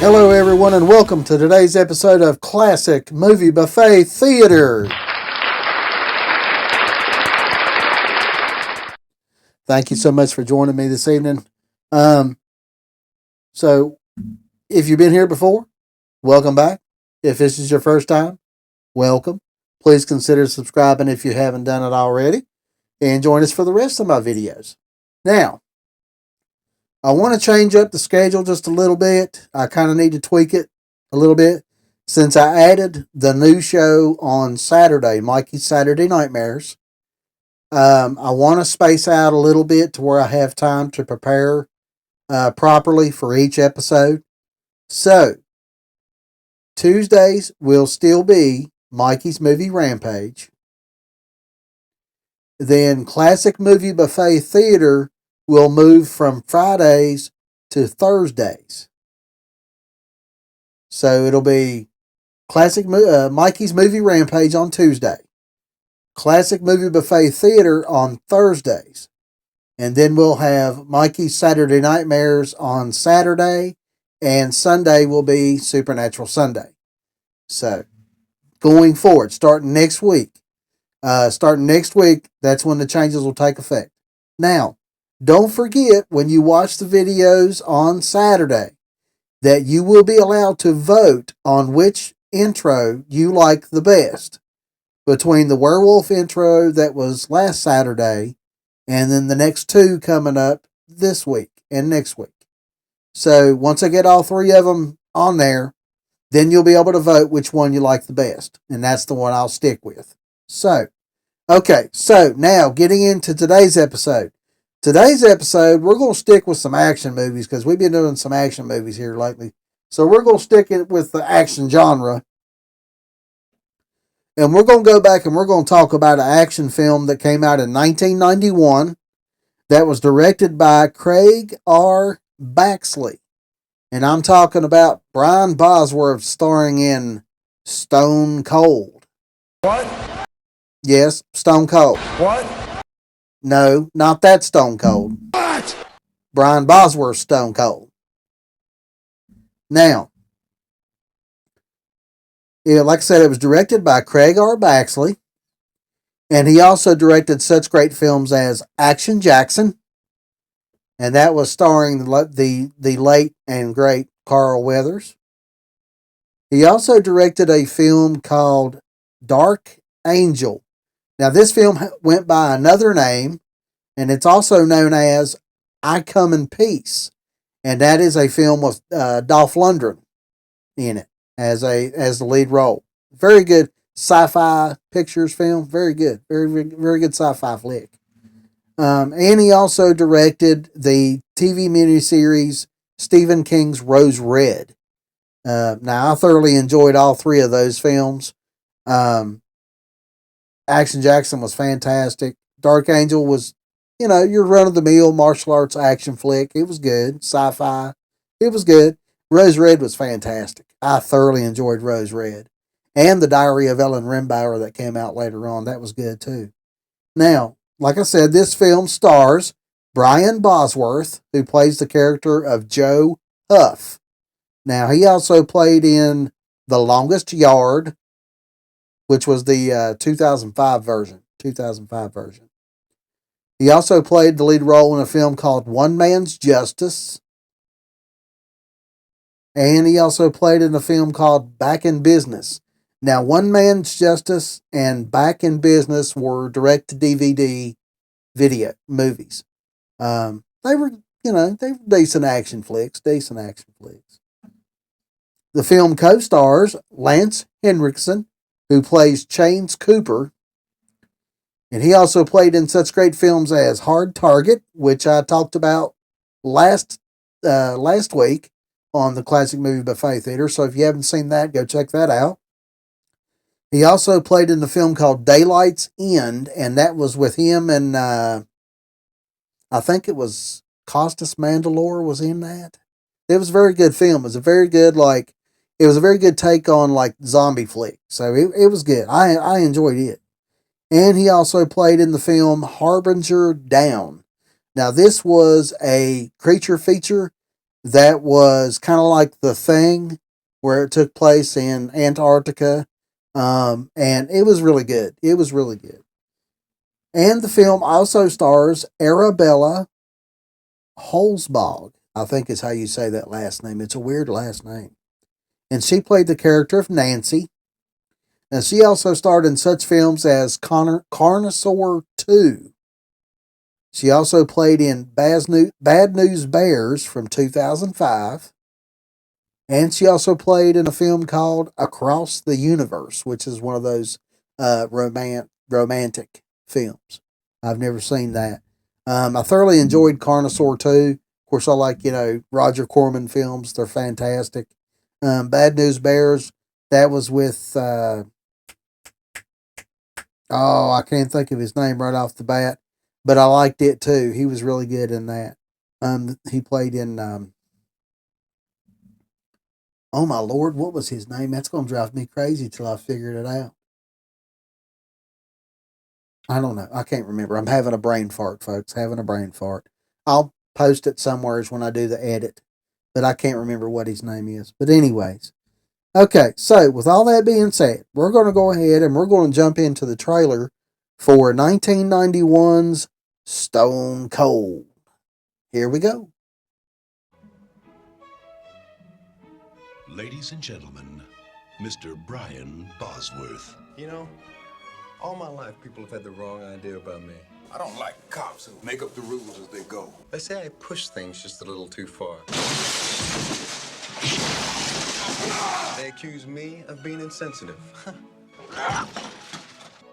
Hello, everyone, and welcome to today's episode of Classic Movie Buffet Theater. Thank you so much for joining me this evening. So, if you've been here before, welcome back. If this is your first time, welcome. Please consider subscribing if you haven't done it already, and join us for the rest of my videos. Now, I want to change up the schedule just a little bit. I kind of need to tweak it a little bit since I added the new show on Saturday, Mikey's Saturday Nightmares. I want to space out a little bit to where I have time to prepare properly for each episode. So, Tuesdays will still be Mikey's Movie Rampage. Then Classic Movie Buffet Theater will move from Fridays to Thursdays. So it'll be Mikey's Movie Rampage on Tuesday, Classic Movie Buffet Theater on Thursdays, and then we'll have Mikey's Saturday Nightmares on Saturday, and Sunday will be Supernatural Sunday. So going forward, starting next week, that's when the changes will take effect. Now, don't forget when you watch the videos on Saturday that you will be allowed to vote on which intro you like the best between the werewolf intro that was last Saturday and then the next two coming up this week and next week. So once I get all three of them on there, then you'll be able to vote which one you like the best. And that's the one I'll stick with. So now getting into today's episode. Today's episode, we're going to stick with some action movies because we've been doing some action movies here lately. So we're going to stick it with the action genre. And we're going to go back and we're going to talk about an action film that came out in 1991 that was directed by Craig R. Baxley. And I'm talking about Brian Bosworth starring in Stone Cold. What? Yes, Stone Cold. What? No, not that Stone Cold. What? Brian Bosworth's Stone Cold. Now, like I said, it was directed by Craig R. Baxley, and he also directed such great films as Action Jackson, and that was starring the late and great Carl Weathers. He also directed a film called Dark Angel. Now, this film went by another name, and it's also known as I Come in Peace. And that is a film with Dolph Lundgren in it as the lead role. Very good sci-fi pictures film. Very good. Very good sci-fi flick. And he also directed the TV miniseries Stephen King's Rose Red. Now, I thoroughly enjoyed all three of those films. Action Jackson was fantastic. Dark Angel was, your run-of-the-mill martial arts action flick. It was good. Sci-fi. It was good. Rose Red was fantastic. I thoroughly enjoyed Rose Red. And The Diary of Ellen Rimbauer that came out later on. That was good, too. Now, like I said, this film stars Brian Bosworth, who plays the character of Joe Huff. Now, he also played in The Longest Yard, which was the 2005 version. He also played the lead role in a film called One Man's Justice. And he also played in a film called Back in Business. Now, One Man's Justice and Back in Business were direct-to-DVD video movies. They were decent action flicks. The film co-stars Lance Henriksen, who plays Chains Cooper. And he also played in such great films as Hard Target, which I talked about last week on the Classic Movie Buffet Theater. So if you haven't seen that, go check that out. He also played in the film called Daylight's End, and that was with him and I think it was Costas Mandylor was in that. It was a very good film. It was a very good take on zombie flick. So it was good. I enjoyed it. And he also played in the film Harbinger Down. Now this was a creature feature that was kind of like The Thing, where it took place in Antarctica. And it was really good. It was really good. And the film also stars Arabella Holzbog, I think is how you say that last name. It's a weird last name. And she played the character of Nancy. And she also starred in such films as Carnosaur 2. She also played in Bad News Bears from 2005. And she also played in a film called Across the Universe, which is one of those romantic films. I've never seen that. I thoroughly enjoyed Carnosaur 2. Of course, I like, Roger Corman films. They're fantastic. Bad News Bears, that was with, I can't think of his name right off the bat, but I liked it too. He was really good in that. He played in, oh my Lord, what was his name? That's going to drive me crazy till I figured it out. I don't know. I can't remember. I'm having a brain fart, folks. Having a brain fart. I'll post it somewheres when I do the edit, but I can't remember what his name is. But anyways, okay. So with all that being said, we're going to go ahead and we're going to jump into the trailer for 1991's Stone Cold. Here we go. Ladies and gentlemen, Mr. Brian Bosworth. You know, all my life people have had the wrong idea about me. I don't like cops who make up the rules as they go. They say I push things just a little too far. They accuse me of being insensitive.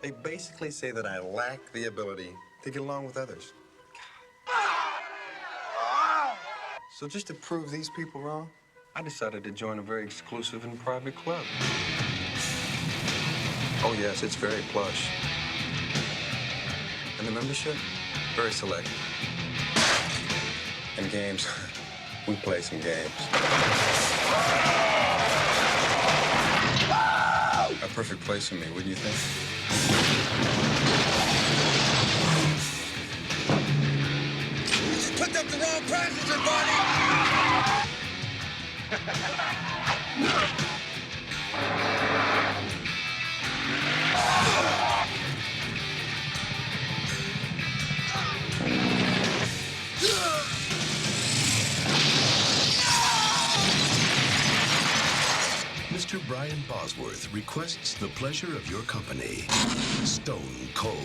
They basically say that I lack the ability to get along with others. So just to prove these people wrong, I decided to join a very exclusive and private club. Oh yes, it's very plush. And the membership, very select. And games, we play some games. A perfect place for me, wouldn't you think? You just picked up the wrong passenger, buddy! Mr. Brian Bosworth requests the pleasure of your company. Stone Cold.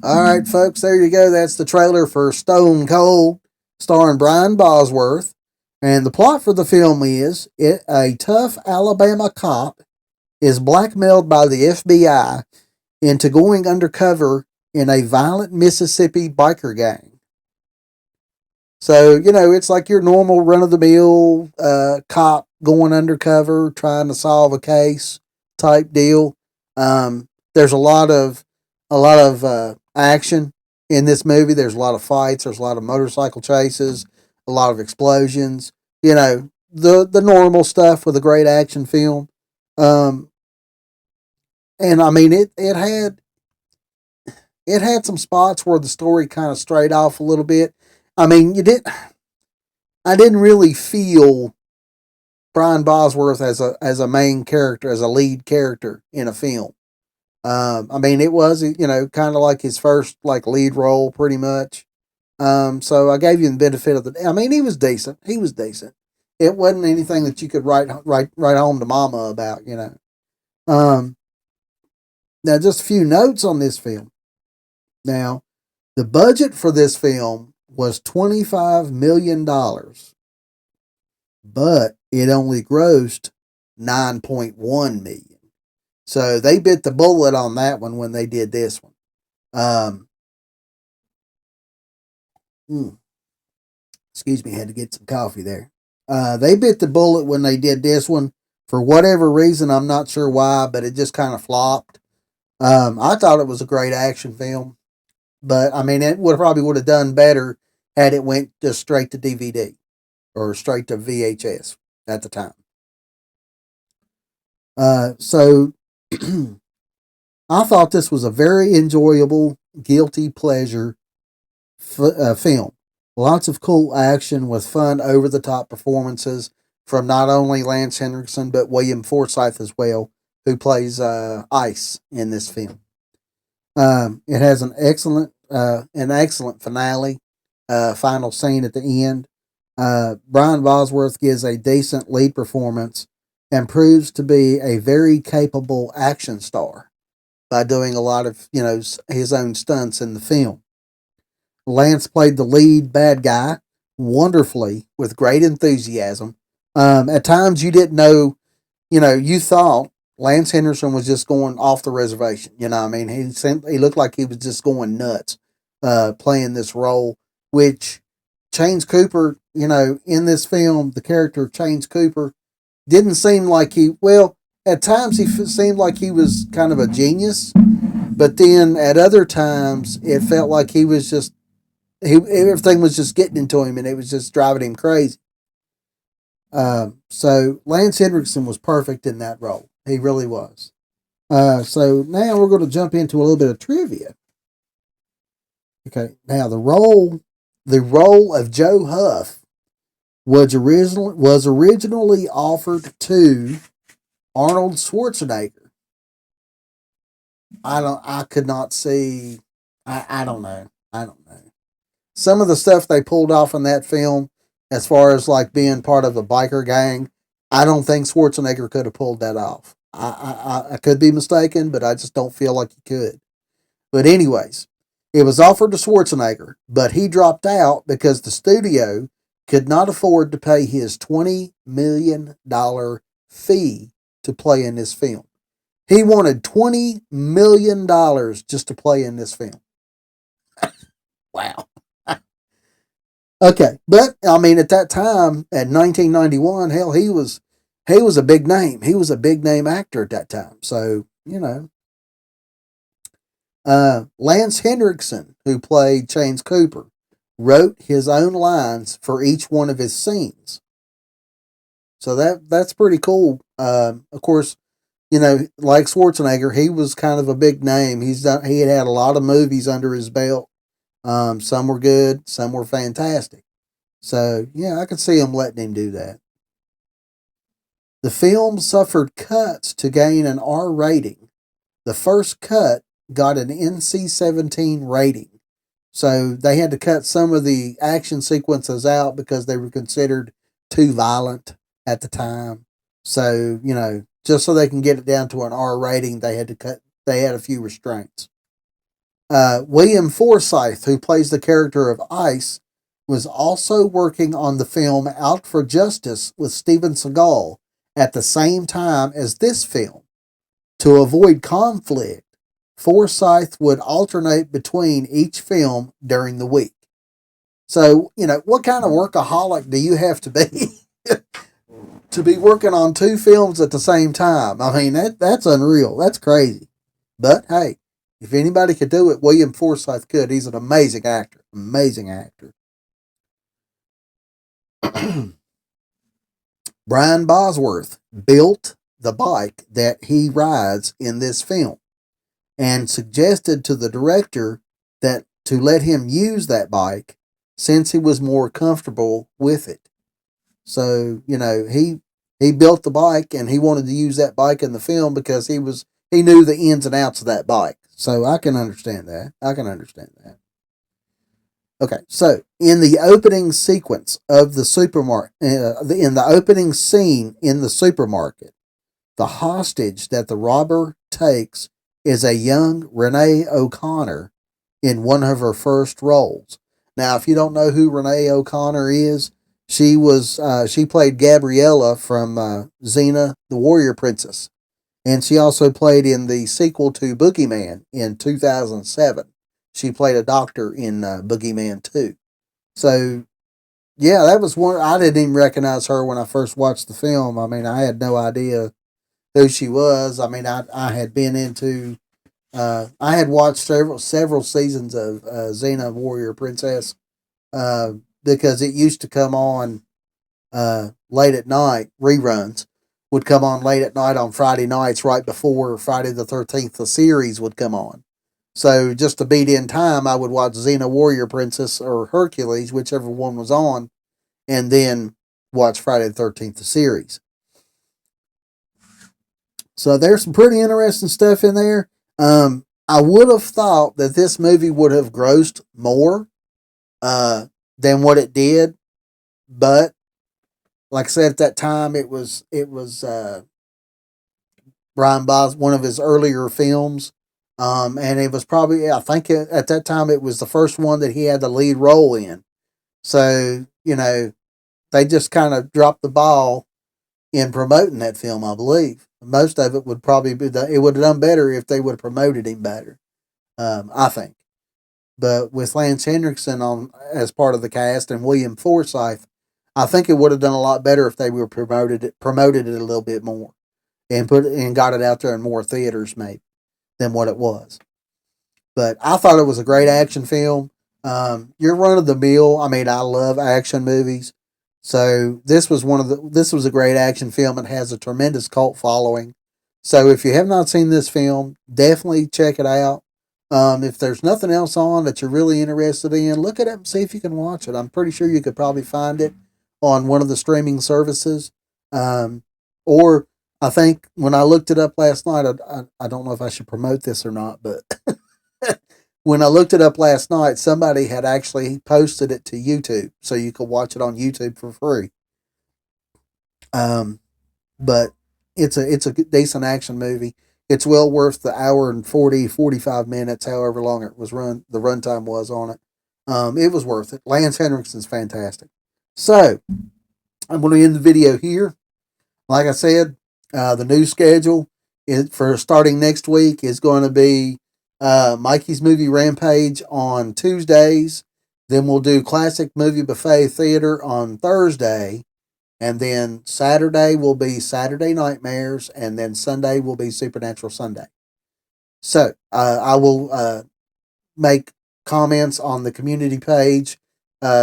All right, folks, there you go. That's the trailer for Stone Cold, starring Brian Bosworth. And the plot for the film is a tough Alabama cop is blackmailed by the FBI into going undercover in a violent Mississippi biker gang. So, it's like your normal run of the mill cop going undercover, trying to solve a case type deal. There's a lot of action in this movie. There's a lot of fights. There's a lot of motorcycle chases, a lot of explosions. The normal stuff with a great action film. Um, and I mean it had some spots where the story kind of strayed off a little bit. I mean, I didn't really feel Brian Bosworth as a main character, as a lead character in a film. I mean, it was kind of like his first like lead role, pretty much. So I gave you the benefit of the. I mean, he was decent. He was decent. It wasn't anything that you could write home to mama about. Um, Now, just a few notes on this film. Now, the budget for this film was $25 million, but it only grossed 9.1 million. So they bit the bullet on that one when they did this one. Um, Excuse me, had to get some coffee there. They bit the bullet when they did this one. For whatever reason, I'm not sure why, but it just kind of flopped. I thought it was a great action film, but I mean, it would have done better had it went just straight to DVD or straight to VHS at the time. So I thought this was a very enjoyable, guilty pleasure film. Lots of cool action with fun, over the top performances from not only Lance Henriksen but William Forsythe as well, who plays Ice in this film. It has an excellent finale, final scene at the end. Brian Bosworth gives a decent lead performance and proves to be a very capable action star by doing a lot of his own stunts in the film. Lance played the lead bad guy wonderfully with great enthusiasm. At times you didn't know, you thought Lance Henderson was just going off the reservation. I mean, he looked like he was just going nuts playing this role, which Chains Cooper, in this film, the character of Chains Cooper didn't seem like at times he seemed like he was kind of a genius, but then at other times it felt like he was just everything was just getting into him and it was just driving him crazy. So Lance Henriksen was perfect in that role. He really was. So now we're going to jump into a little bit of trivia. Okay, now the role of Joe Huff was originally offered to Arnold Schwarzenegger. I could not see. I don't know. Some of the stuff they pulled off in that film, as far as like being part of a biker gang, I don't think Schwarzenegger could have pulled that off. I could be mistaken, but I just don't feel like he could. But anyways, it was offered to Schwarzenegger, but he dropped out because the studio could not afford to pay his $20 million fee to play in this film. He wanted $20 million just to play in this film. Wow. Okay, but I mean, at that time, at 1991, hell, he was a big name. He was a big name actor at that time. So Lance Henriksen, who played Chains Cooper, wrote his own lines for each one of his scenes. So that's pretty cool. Of course, like Schwarzenegger, he was kind of a big name. He had a lot of movies under his belt. Some were good, some were fantastic. So yeah, I could see him letting him do that. The film suffered cuts to gain an R rating. The first cut got an NC-17 rating. So they had to cut some of the action sequences out because they were considered too violent at the time. So, just so they can get it down to an R rating, they had a few restraints. William Forsythe, who plays the character of Ice, was also working on the film Out for Justice with Steven Seagal at the same time as this film. To avoid conflict, Forsythe would alternate between each film during the week. So, what kind of workaholic do you have to be to be working on two films at the same time? I mean, that's unreal. That's crazy. But hey, if anybody could do it, William Forsythe could. He's an amazing actor. Amazing actor. Brian Bosworth built the bike that he rides in this film and suggested to the director that to let him use that bike since he was more comfortable with it. So, he built the bike and he wanted to use that bike in the film because he knew the ins and outs of that bike. So I can understand that. Okay, so in the opening sequence of the supermarket, in the opening scene in the supermarket, the hostage that the robber takes is a young Renee O'Connor in one of her first roles. Now, if you don't know who Renee O'Connor is, she played Gabriella from Xena, the Warrior Princess. And she also played in the sequel to Boogeyman in 2007. She played a doctor in Boogeyman 2. So, yeah, that was one. I didn't even recognize her when I first watched the film. I mean, I had no idea who she was. I mean, I had been into, I had watched several seasons of Xena Warrior Princess because it used to come on late at night, reruns would come on late at night on Friday nights right before Friday the 13th, the series would come on. So just to beat in time, I would watch Xena Warrior Princess or Hercules, whichever one was on, and then watch Friday the 13th, the series. So there's some pretty interesting stuff in there. I would have thought that this movie would have grossed more than what it did, but like I said at that time, it was Brian Bos one of his earlier films, and it was probably I think at that time it was the first one that he had the lead role in. So they just kind of dropped the ball in promoting that film. I believe most of it would probably be it would have done better if they would have promoted him better. I think. But with Lance Henriksen on as part of the cast and William Forsythe, I think it would have done a lot better if they were promoted it a little bit more and got it out there in more theaters maybe than what it was. But I thought it was a great action film. You're run of the mill. I mean, I love action movies, so this was a great action film. It has a tremendous cult following. So if you have not seen this film, definitely check it out. If there's nothing else on that you're really interested in, look it up and see if you can watch it. I'm pretty sure you could probably find it on one of the streaming services. Or I think when I looked it up last night, I don't know if I should promote this or not, but when I looked it up last night, somebody had actually posted it to YouTube, so you could watch it on YouTube for free. But it's a decent action movie. It's well worth the hour and 45 minutes, however long it was the runtime was on it. It was worth it. Lance Henriksen's fantastic. So, I'm going to end the video here. Like I said, the new schedule for starting next week is going to be Mikey's Movie Rampage on Tuesdays. Then we'll do Classic Movie Buffet Theater on Thursday. And then Saturday will be Saturday Nightmares, and then Sunday will be Supernatural Sunday. So I will make comments on the community page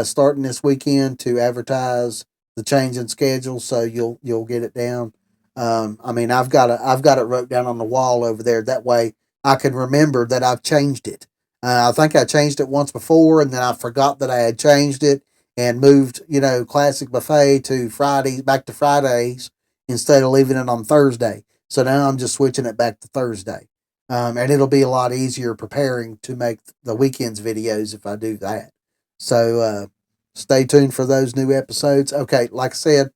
starting this weekend to advertise the change in schedule, so you'll get it down. I mean, I've got it wrote down on the wall over there. That way, I can remember that I've changed it. I think I changed it once before, and then I forgot that I had changed it and moved, Classic Buffet to Fridays, back to Fridays instead of leaving it on Thursday. So now I'm just switching it back to Thursday. And it'll be a lot easier preparing to make the weekends videos if I do that. So stay tuned for those new episodes. Okay, like I said,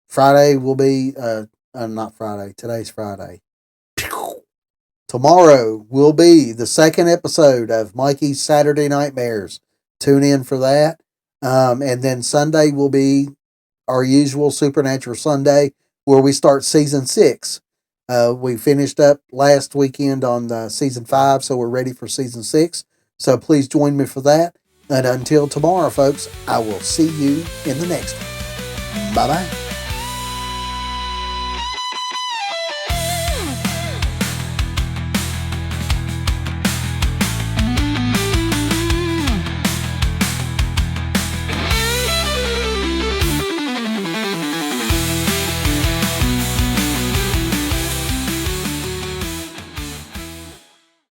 Friday will be, not Friday, today's Friday. Tomorrow will be the second episode of Mikey's Saturday Nightmares. Tune in for that. And then Sunday will be our usual Supernatural Sunday, where we start season 6. We finished up last weekend on season 5, so we're ready for season 6. So please join me for that. And until tomorrow, folks, I will see you in the next one. Bye-bye.